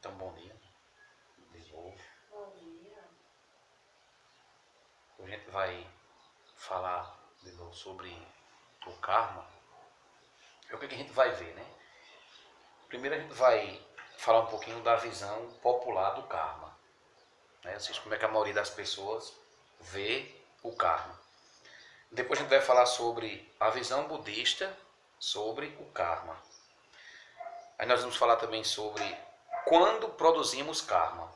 Então, bom dia. De novo. Bom dia. A gente vai falar de novo sobre o karma. É o que a gente vai ver, né? Primeiro a gente vai falar um pouquinho da visão popular do karma, né? Ou seja, como é que a maioria das pessoas vê o karma. Depois a gente vai falar sobre a visão budista sobre o karma. Aí nós vamos falar também sobre quando produzimos karma.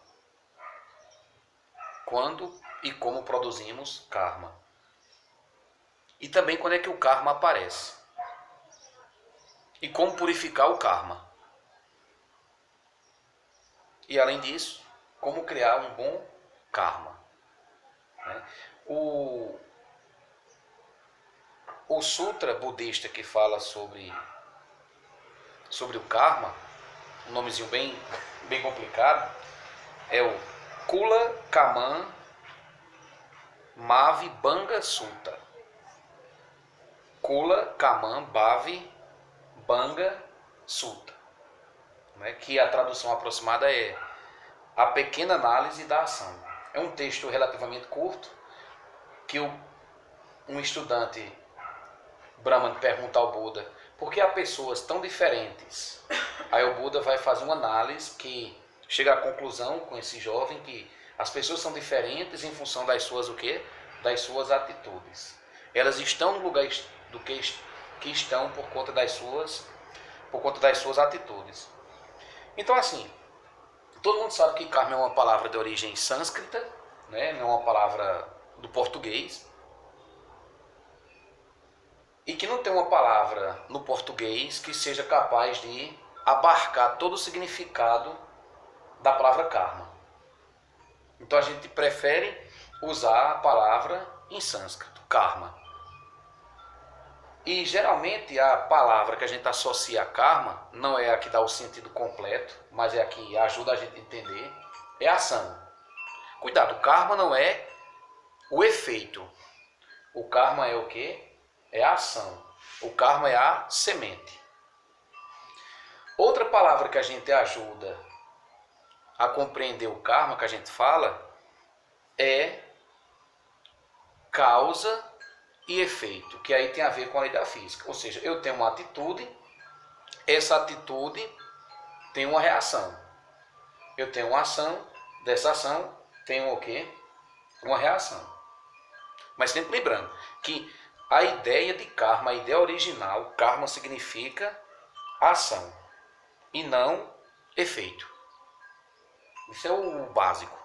Quando e como produzimos karma. E também quando é que o karma aparece. E como purificar o karma. E além disso, como criar um bom karma. Né? O sutra budista que fala sobre o karma, um nomezinho bem complicado, é o Kula Kaman Mavi Banga Sutta. Kula Kaman Bhavi Banga Sutta, né? Que a tradução aproximada é a pequena análise da ação. É um texto relativamente curto que um estudante Brahman pergunta ao Buda por que há pessoas tão diferentes. Aí o Buda vai fazer uma análise que chega à conclusão com esse jovem que as pessoas são diferentes em função das suas o quê? Das suas atitudes. Elas estão no lugar do que estão por conta das suas atitudes. Então assim, todo mundo sabe que karma é uma palavra de origem sânscrita, né? Não é uma palavra do português. E que não tem uma palavra no português que seja capaz de abarcar todo o significado da palavra karma. Então a gente prefere usar a palavra em sânscrito, karma. E geralmente a palavra que a gente associa a karma não é a que dá o sentido completo, mas é a que ajuda a gente a entender, é a ação. Cuidado, karma não é o efeito. O karma é o quê? É a ação. O karma é a semente. Outra palavra que a gente ajuda a compreender o karma que a gente fala é causa e efeito, que aí tem a ver com a lei da física. Ou seja, eu tenho uma atitude, essa atitude tem uma reação. Eu tenho uma ação, dessa ação tem o quê? Uma reação. Mas sempre lembrando que a ideia de karma, a ideia original, karma significa ação e não efeito. Isso é o básico.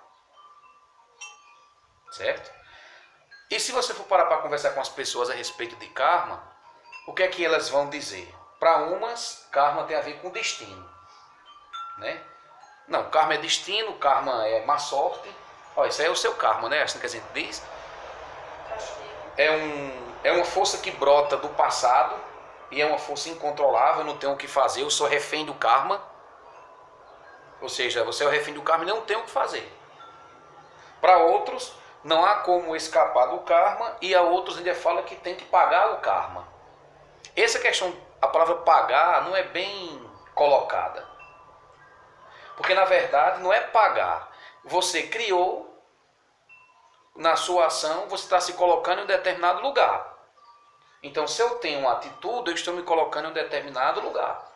Certo? E se você for parar para conversar com as pessoas a respeito de karma, o que é que elas vão dizer? Para umas, karma tem a ver com destino. Né? Não, karma é destino, karma é má sorte. Ó, isso aí é o seu karma, né? Assim que a gente diz. É uma força que brota do passado e é uma força incontrolável, eu não tenho o que fazer, eu sou refém do karma. Ou seja, você é o refém do karma e não tem o que fazer. Para outros, não há como escapar do karma e a outros ainda fala que tem que pagar o karma. Essa questão, a palavra pagar não é bem colocada. Porque na verdade não é pagar. Você criou, na sua ação, você está se colocando em um determinado lugar. Então, se eu tenho uma atitude, eu estou me colocando em um determinado lugar.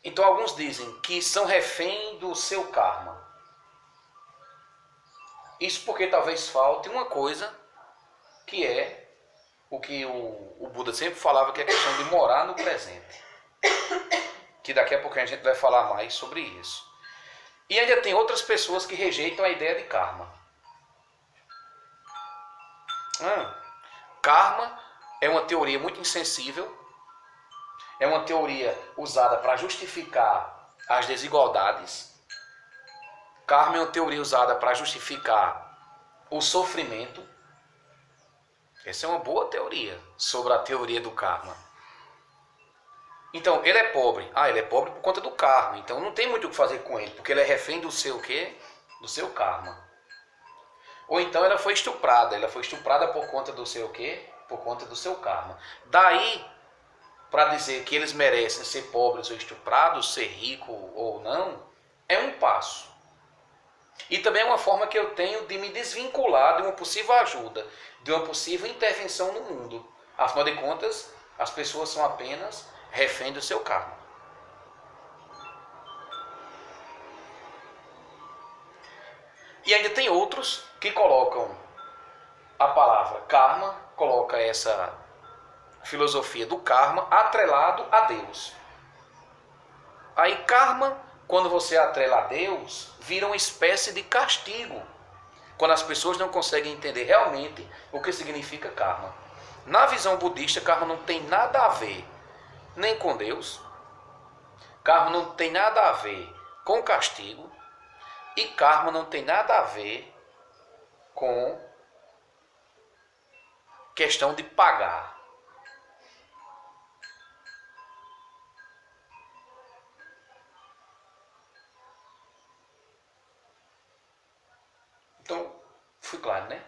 Então, alguns dizem que são refém do seu karma. Isso porque talvez falte uma coisa, que é o que o Buda sempre falava, que é a questão de morar no presente. Que daqui a pouco a gente vai falar mais sobre isso. E ainda tem outras pessoas que rejeitam a ideia de karma. Karma é uma teoria muito insensível, é uma teoria usada para justificar as desigualdades. Karma é uma teoria usada para justificar o sofrimento. Essa é uma boa teoria sobre a teoria do karma. Então, ele é pobre. Ele é pobre por conta do karma. Então, não tem muito o que fazer com ele, porque ele é refém do seu quê? Do seu karma. Ou então, ela foi estuprada. Ela foi estuprada por conta do seu quê? Por conta do seu karma. Daí, para dizer que eles merecem ser pobres ou estuprados, ser rico ou não, é um passo. E também é uma forma que eu tenho de me desvincular de uma possível ajuda, de uma possível intervenção no mundo. Afinal de contas, as pessoas são apenas refém do seu karma. E ainda tem outros que colocam a palavra karma, coloca essa filosofia do karma atrelado a Deus. Aí karma, quando você atrela a Deus, vira uma espécie de castigo, quando as pessoas não conseguem entender realmente o que significa karma. Na visão budista, karma não tem nada a ver nem com Deus, karma não tem nada a ver com castigo, e karma não tem nada a ver com questão de pagar. Então, fui claro, né?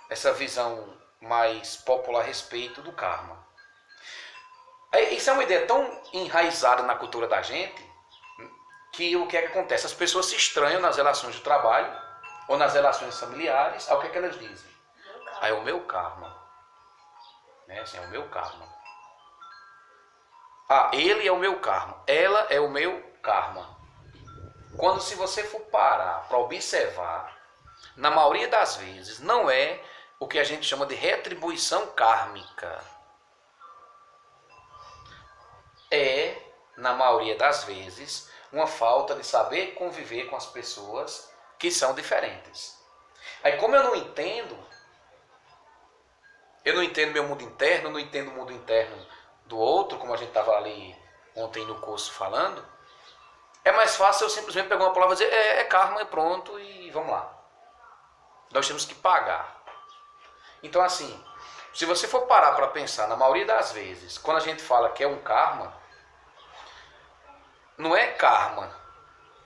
Essa visão mais popular a respeito do karma. Isso é uma ideia tão enraizada na cultura da gente, que o que é que acontece? As pessoas se estranham nas relações de trabalho ou nas relações familiares. Aí o que é que elas dizem? Aí é o meu karma. Né? Assim, é o meu karma. Ah, ele é o meu karma. Ela é o meu karma. Quando, se você for parar para observar, na maioria das vezes, não é o que a gente chama de retribuição kármica. É, na maioria das vezes, uma falta de saber conviver com as pessoas que são diferentes. Aí, como eu não entendo meu mundo interno, não entendo o mundo interno do outro, como a gente estava ali ontem no curso falando, é mais fácil eu simplesmente pegar uma palavra e dizer, é karma e pronto, e vamos lá. Nós temos que pagar. Então, assim, se você for parar para pensar, na maioria das vezes, quando a gente fala que é um karma, não é karma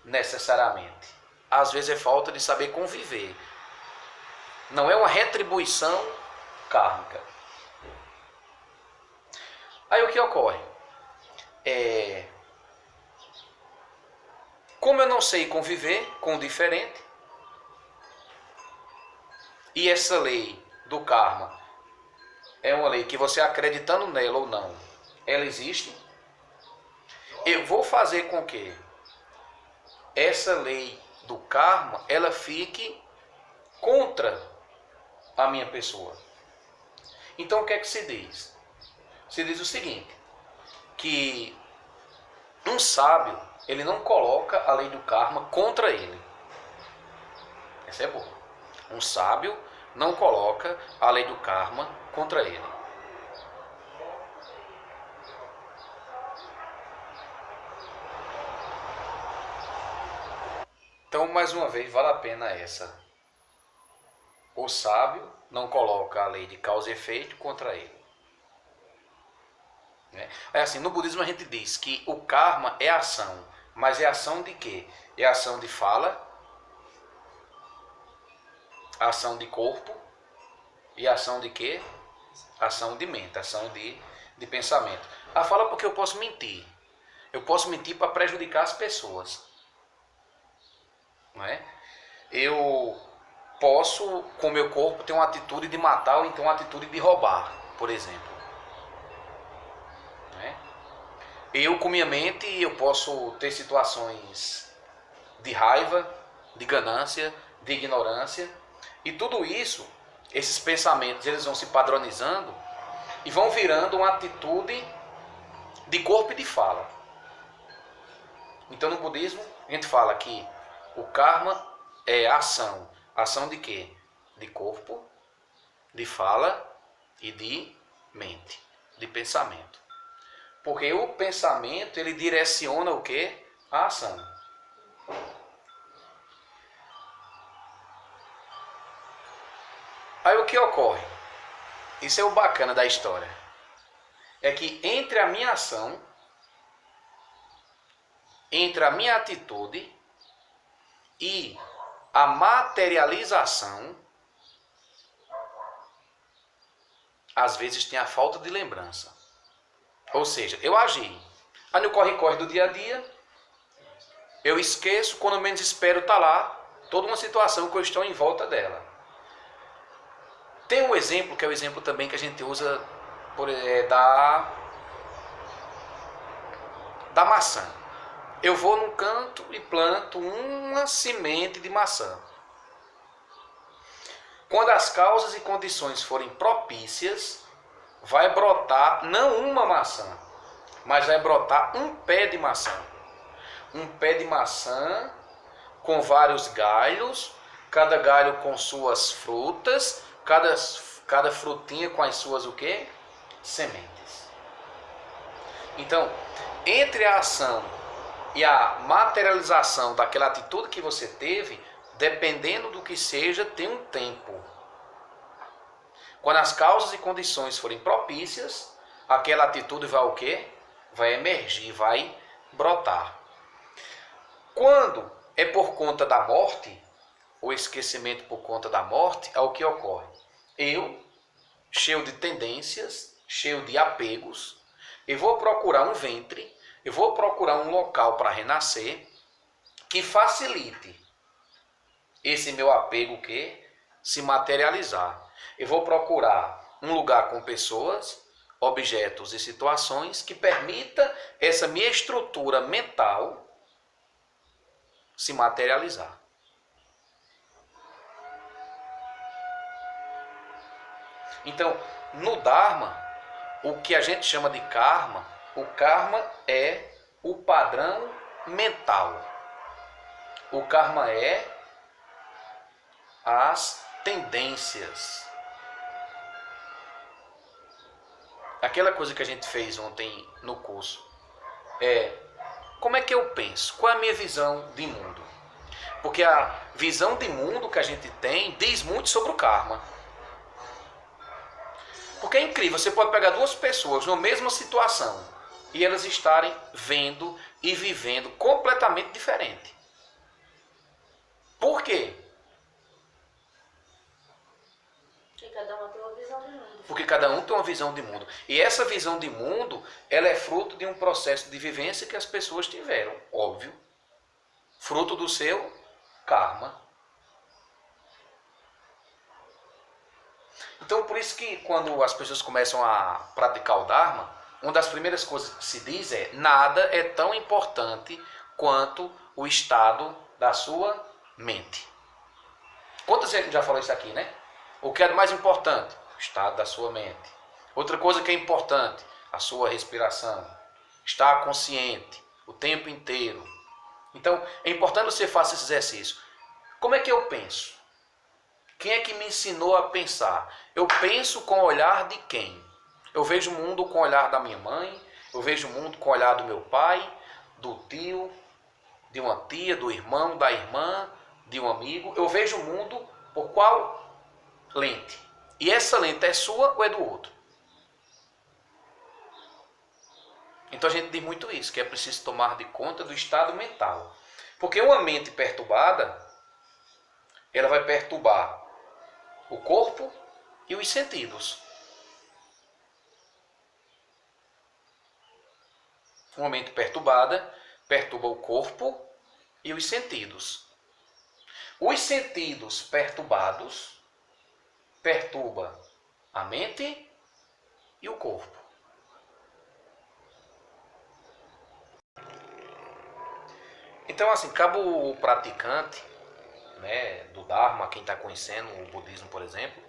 necessariamente. Às vezes é falta de saber conviver. Não é uma retribuição kármica. Aí o que ocorre? Como eu não sei conviver com o diferente, e essa lei do karma é uma lei que você acreditando nela ou não, ela existe, eu vou fazer com que essa lei do karma, ela fique contra a minha pessoa. Então o que é que se diz? Se diz o seguinte, que um sábio, ele não coloca a lei do karma contra ele. Essa é boa. Um sábio não coloca a lei do karma contra ele. Então, mais uma vez, vale a pena essa. O sábio não coloca a lei de causa e efeito contra ele. É assim, no budismo a gente diz que o karma é ação, mas é ação de quê? É ação de fala, ação de corpo e ação de quê? Ação de mente, ação de pensamento. A fala porque eu posso mentir. Eu posso mentir para prejudicar as pessoas. Não é? Eu posso, com o meu corpo, ter uma atitude de matar ou então uma atitude de roubar, por exemplo. Não é? Eu, com minha mente, eu posso ter situações de raiva, de ganância, de ignorância. E tudo isso, esses pensamentos, eles vão se padronizando e vão virando uma atitude de corpo e de fala. Então, no budismo, a gente fala que o karma é ação. Ação de quê? De corpo, de fala e de mente, de pensamento. Porque o pensamento, ele direciona o quê? A ação. Aí o que ocorre? Isso é o bacana da história. É que entre a minha ação, entre a minha atitude e a materialização, às vezes tem a falta de lembrança. Ou seja, eu agi. Aí no corre-corre do dia a dia, eu esqueço, quando menos espero tá lá, toda uma situação que eu estou em volta dela. Tem um exemplo, que é o exemplo também que a gente usa da maçã. Eu vou num canto e planto uma semente de maçã. Quando as causas e condições forem propícias, vai brotar não uma maçã, mas vai brotar um pé de maçã. Um pé de maçã com vários galhos, cada galho com suas frutas, cada frutinha com as suas o quê? Sementes. Então, entre a ação e a materialização daquela atitude que você teve, dependendo do que seja, tem um tempo. Quando as causas e condições forem propícias, aquela atitude vai o quê? Vai emergir, vai brotar. Quando é por conta da morte, o esquecimento por conta da morte, é o que ocorre. Eu, cheio de tendências, cheio de apegos, eu vou procurar um ventre, eu vou procurar um local para renascer que facilite esse meu apego que se materializar. Eu vou procurar um lugar com pessoas, objetos e situações que permita essa minha estrutura mental se materializar. Então, no Dharma, o que a gente chama de karma, o karma é o padrão mental. O karma é as tendências. Aquela coisa que a gente fez ontem no curso como é que eu penso? Qual é a minha visão de mundo? Porque a visão de mundo que a gente tem diz muito sobre o karma. Porque é incrível, você pode pegar duas pessoas na mesma situação e elas estarem vendo e vivendo completamente diferente. Por quê? Porque cada um tem uma visão de mundo. Porque cada um tem uma visão de mundo. E essa visão de mundo, ela é fruto de um processo de vivência que as pessoas tiveram, óbvio. Fruto do seu karma. Então, por isso que quando as pessoas começam a praticar o Dharma, uma das primeiras coisas que se diz é: nada é tão importante quanto o estado da sua mente. Quantas vezes a gente já falou isso aqui, né? O que é mais importante? O estado da sua mente. Outra coisa que é importante, a sua respiração. Estar consciente o tempo inteiro. Então, é importante você faça esse exercício. Como é que eu penso? Quem é que me ensinou a pensar? Eu penso com o olhar de quem? Eu vejo o mundo com o olhar da minha mãe, eu vejo o mundo com o olhar do meu pai, do tio, de uma tia, do irmão, da irmã, de um amigo. Eu vejo o mundo por qual lente? E essa lente é sua ou é do outro? Então a gente diz muito isso, que é preciso tomar de conta do estado mental. Porque uma mente perturbada, ela vai perturbar o corpo e os sentidos. Uma mente perturbada perturba o corpo e os sentidos. Os sentidos perturbados perturba a mente e o corpo. Então, assim, cabe o praticante, né, do Dharma, quem está conhecendo o budismo, por exemplo,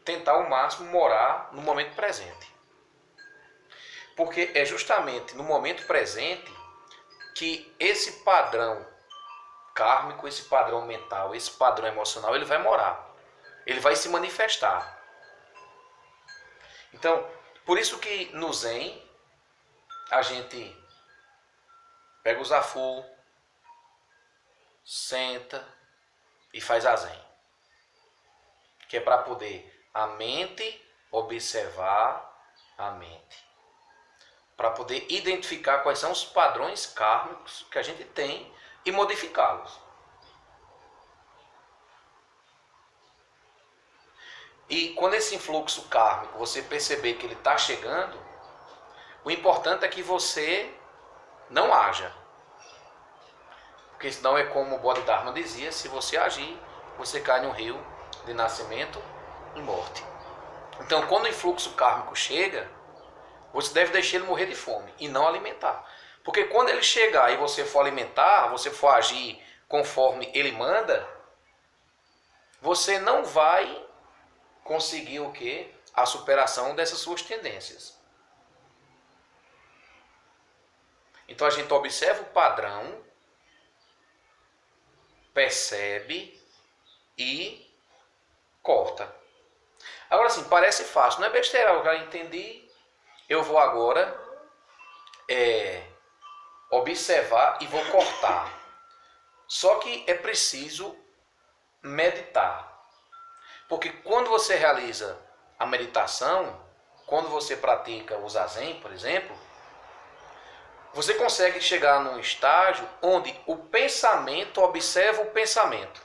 tentar ao máximo morar no momento presente. Porque é justamente no momento presente que esse padrão kármico, esse padrão mental, esse padrão emocional, ele vai morar. Ele vai se manifestar. Então, por isso que no Zen, a gente pega o Zafu, senta e faz a Zen. Que é para poder a mente observar a mente. Para poder identificar quais são os padrões kármicos que a gente tem e modificá-los. E quando esse influxo kármico você perceber que ele está chegando, O importante é que você não haja. Porque senão é como o Bodhidharma dizia, se você agir, você cai no rio de nascimento e morte. Então, quando o influxo kármico chega, você deve deixar ele morrer de fome e não alimentar. Porque quando ele chegar e você for alimentar, você for agir conforme ele manda, você não vai conseguir o quê? A superação dessas suas tendências. Então a gente observa o padrão, percebe e corta. Agora sim, parece fácil, não é besteira, eu já entendi. Eu vou agora observar e vou cortar. Só que é preciso meditar. Porque quando você realiza a meditação, quando você pratica o Zazen, por exemplo, você consegue chegar num estágio onde o pensamento observa o pensamento.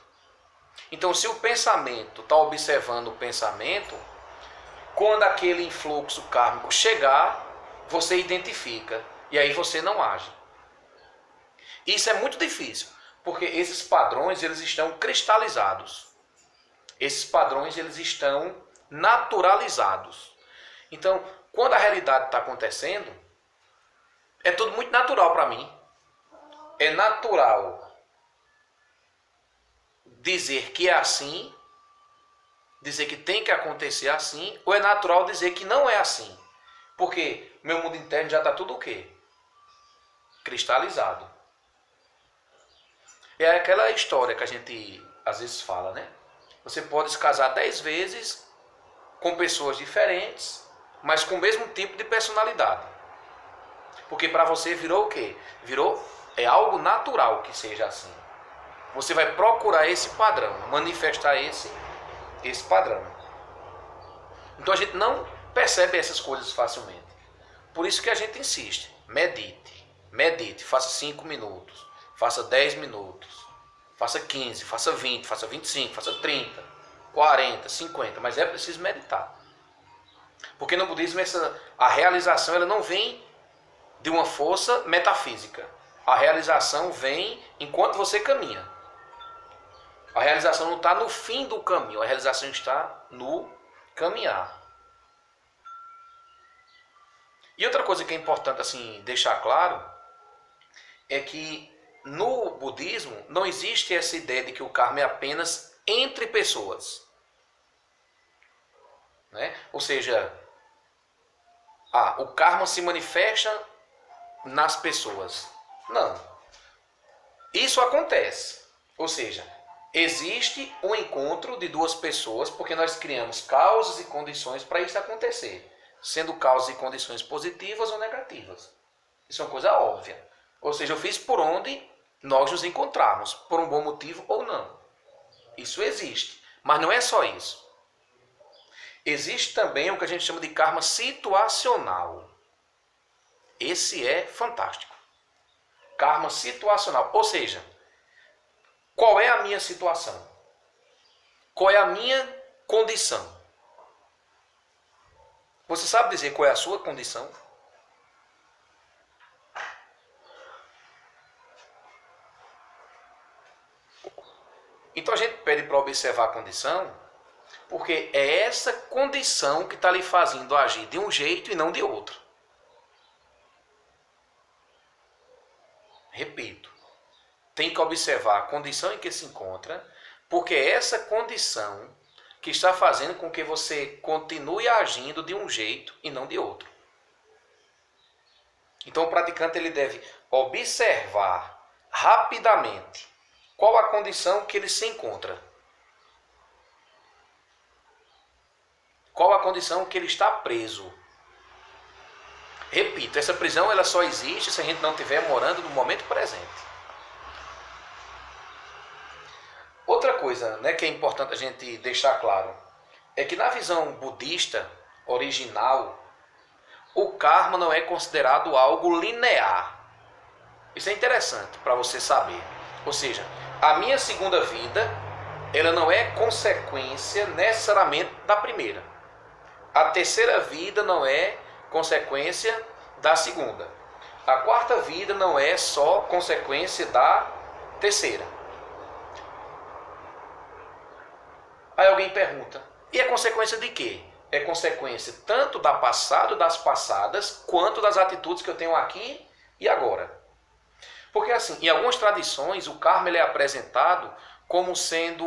Então, se o pensamento está observando o pensamento, quando aquele influxo kármico chegar, você identifica e aí você não age. Isso é muito difícil, porque esses padrões eles estão cristalizados. Esses padrões eles estão naturalizados. Então, quando a realidade está acontecendo, é tudo muito natural para mim. É natural dizer que é assim, dizer que tem que acontecer assim, ou é natural dizer que não é assim. Porque meu mundo interno já está tudo o quê? Cristalizado. É aquela história que a gente às vezes fala, né? Você pode se casar 10 vezes com pessoas diferentes, mas com o mesmo tipo de personalidade. Porque para você virou o quê? É algo natural que seja assim. Você vai procurar esse padrão, manifestar esse padrão. Então a gente não percebe essas coisas facilmente. Por isso que a gente insiste. Medite, faça 5 minutos, faça 10 minutos, faça 15, faça 20, faça 25, faça 30, 40, 50, mas é preciso meditar. Porque no budismo a realização ela não vem de uma força metafísica. A realização vem enquanto você caminha. A realização não está no fim do caminho, a realização está no caminhar. E outra coisa que é importante assim deixar claro é que no budismo não existe essa ideia de que o karma é apenas entre pessoas. Né? Ou seja, o karma se manifesta nas pessoas. Não. Isso acontece. Ou seja, existe um encontro de duas pessoas porque nós criamos causas e condições para isso acontecer. Sendo causas e condições positivas ou negativas. Isso é uma coisa óbvia. Ou seja, eu fiz por onde nós nos encontrarmos, por um bom motivo ou não. Isso existe. Mas não é só isso. Existe também o que a gente chama de karma situacional. Esse é fantástico. Karma situacional. Ou seja, qual é a minha situação? Qual é a minha condição? Você sabe dizer qual é a sua condição? Então a gente pede para observar a condição, porque é essa condição que está lhe fazendo agir de um jeito e não de outro. Repito, tem que observar a condição em que se encontra, porque é essa condição que está fazendo com que você continue agindo de um jeito e não de outro. Então o praticante ele deve observar rapidamente qual a condição que ele se encontra. Qual a condição que ele está preso. Repito, essa prisão ela só existe se a gente não estiver morando no momento presente. Outra coisa, né, que é importante a gente deixar claro é que na visão budista original, o karma não é considerado algo linear. Isso é interessante para você saber. Ou seja, a minha segunda vida, ela não é consequência necessariamente da primeira. A terceira vida não é consequência da segunda. A quarta vida não é só consequência da terceira. Aí alguém pergunta, e é consequência de quê? É consequência tanto da passada, das passadas, quanto das atitudes que eu tenho aqui e agora. Porque assim, em algumas tradições, o karma ele é apresentado como sendo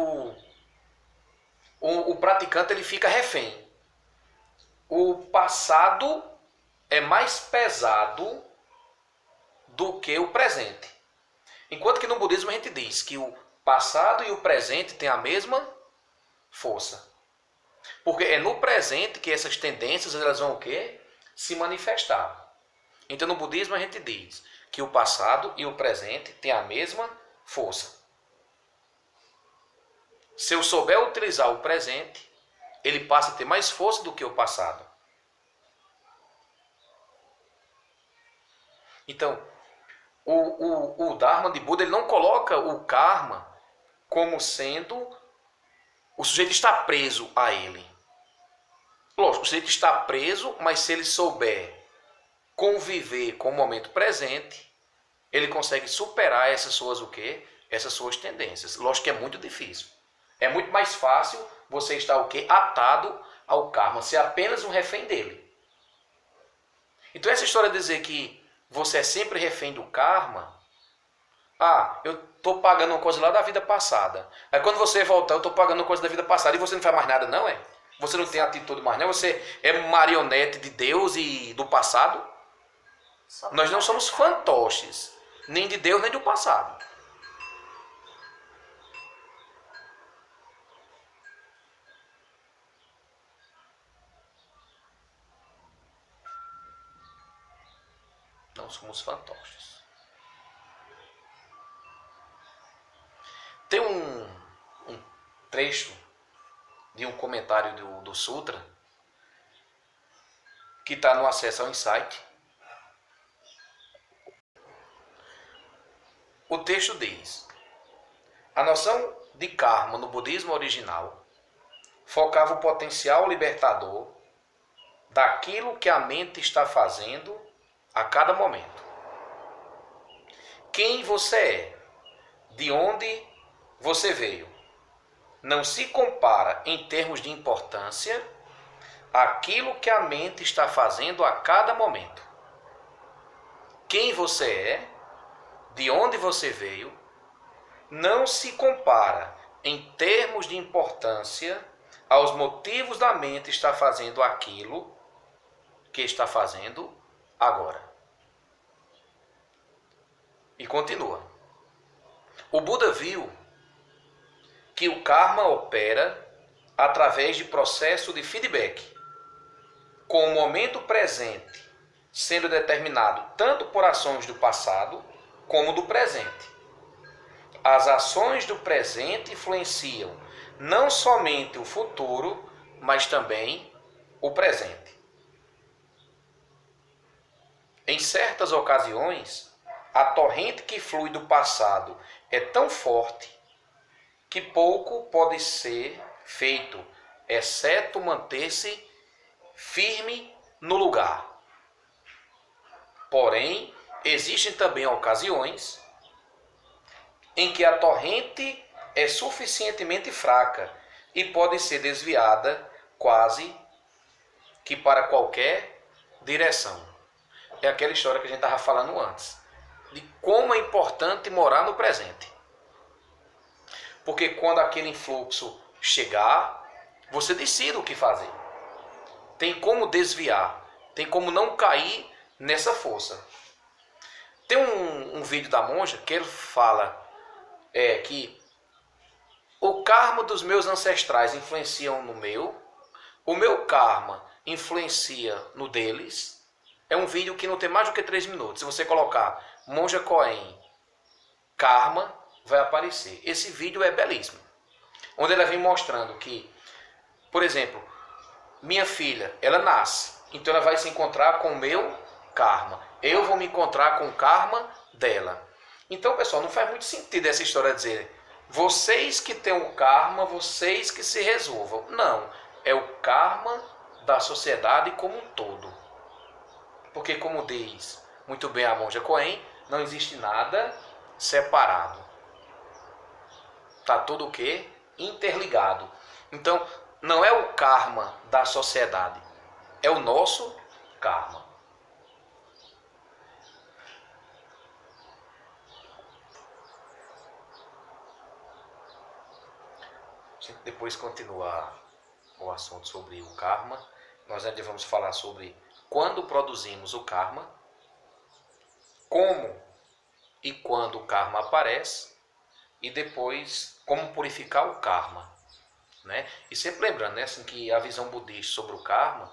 o praticante ele fica refém. O passado é mais pesado do que o presente. Enquanto que no budismo a gente diz que o passado e o presente têm a mesma força. Porque é no presente que essas tendências elas vão o quê? Se manifestar. Então no budismo a gente diz que o passado e o presente têm a mesma força. Se eu souber utilizar o presente, ele passa a ter mais força do que o passado. Então, o Dharma de Buda ele não coloca o karma como sendo o sujeito está preso a ele. Lógico, o sujeito está preso, mas se ele souber conviver com o momento presente, ele consegue superar essas suas o quê? Essas suas tendências. Lógico que é muito difícil. É muito mais fácil você estar o quê? Atado ao karma, ser apenas um refém dele. Então essa história de dizer que você é sempre refém do karma, eu estou pagando uma coisa lá da vida passada. Aí quando você voltar, eu estou pagando uma coisa da vida passada e você não faz mais nada não, é? Você não tem atitude mais não? Você é marionete de Deus e do passado? Nós não somos fantoches, nem de Deus, nem do passado. Não somos fantoches. Tem um trecho de um comentário do Sutra que está no Acesso ao Insight. O texto diz: a noção de karma no budismo original focava o potencial libertador daquilo que a mente está fazendo a cada momento. Quem você é, de onde você veio, não se compara em termos de importância àquilo que a mente está fazendo a cada momento. Quem você é, de onde você veio, não se compara em termos de importância aos motivos da mente estar fazendo aquilo que está fazendo agora. E continua. O Buda viu que o karma opera através de processo de feedback, com o momento presente sendo determinado tanto por ações do passado como do presente. As ações do presente influenciam não somente o futuro, mas também o presente. Em certas ocasiões, a torrente que flui do passado é tão forte que pouco pode ser feito, exceto manter-se firme no lugar. Porém, existem também ocasiões em que a torrente é suficientemente fraca e pode ser desviada quase que para qualquer direção. É aquela história que a gente estava falando antes, de como é importante morar no presente. Porque quando aquele influxo chegar, você decide o que fazer. Tem como desviar, tem como não cair nessa força. Tem um vídeo da monja que ele fala que o karma dos meus ancestrais influenciam no meu, o meu karma influencia no deles. É um vídeo que não tem mais do que 3 minutos. Se você colocar Monja Coen karma, vai aparecer. Esse vídeo é belíssimo. Onde ela vem mostrando que, por exemplo, minha filha, ela nasce. Então ela vai se encontrar com o meu karma. Eu vou me encontrar com o karma dela. Então, pessoal, não faz muito sentido essa história dizer vocês que têm o karma, vocês que se resolvam. Não. É o karma da sociedade como um todo. Porque como diz muito bem a monja Coen, não existe nada separado. Está tudo o quê? Interligado. Então, não é o karma da sociedade, é o nosso karma. A gente depois continuar o assunto sobre o karma. Nós ainda vamos falar sobre quando produzimos o karma, como e quando o karma aparece, e depois como purificar o karma, né? E sempre lembrando, né, assim, que a visão budista sobre o karma,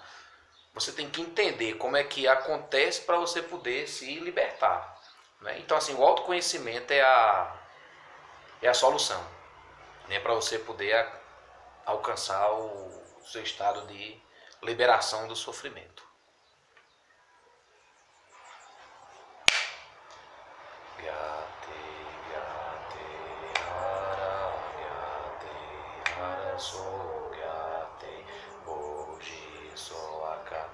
você tem que entender como é que acontece para você poder se libertar, né? Então, assim, o autoconhecimento é a solução, né, para você poder alcançar o seu estado de liberação do sofrimento. Gate.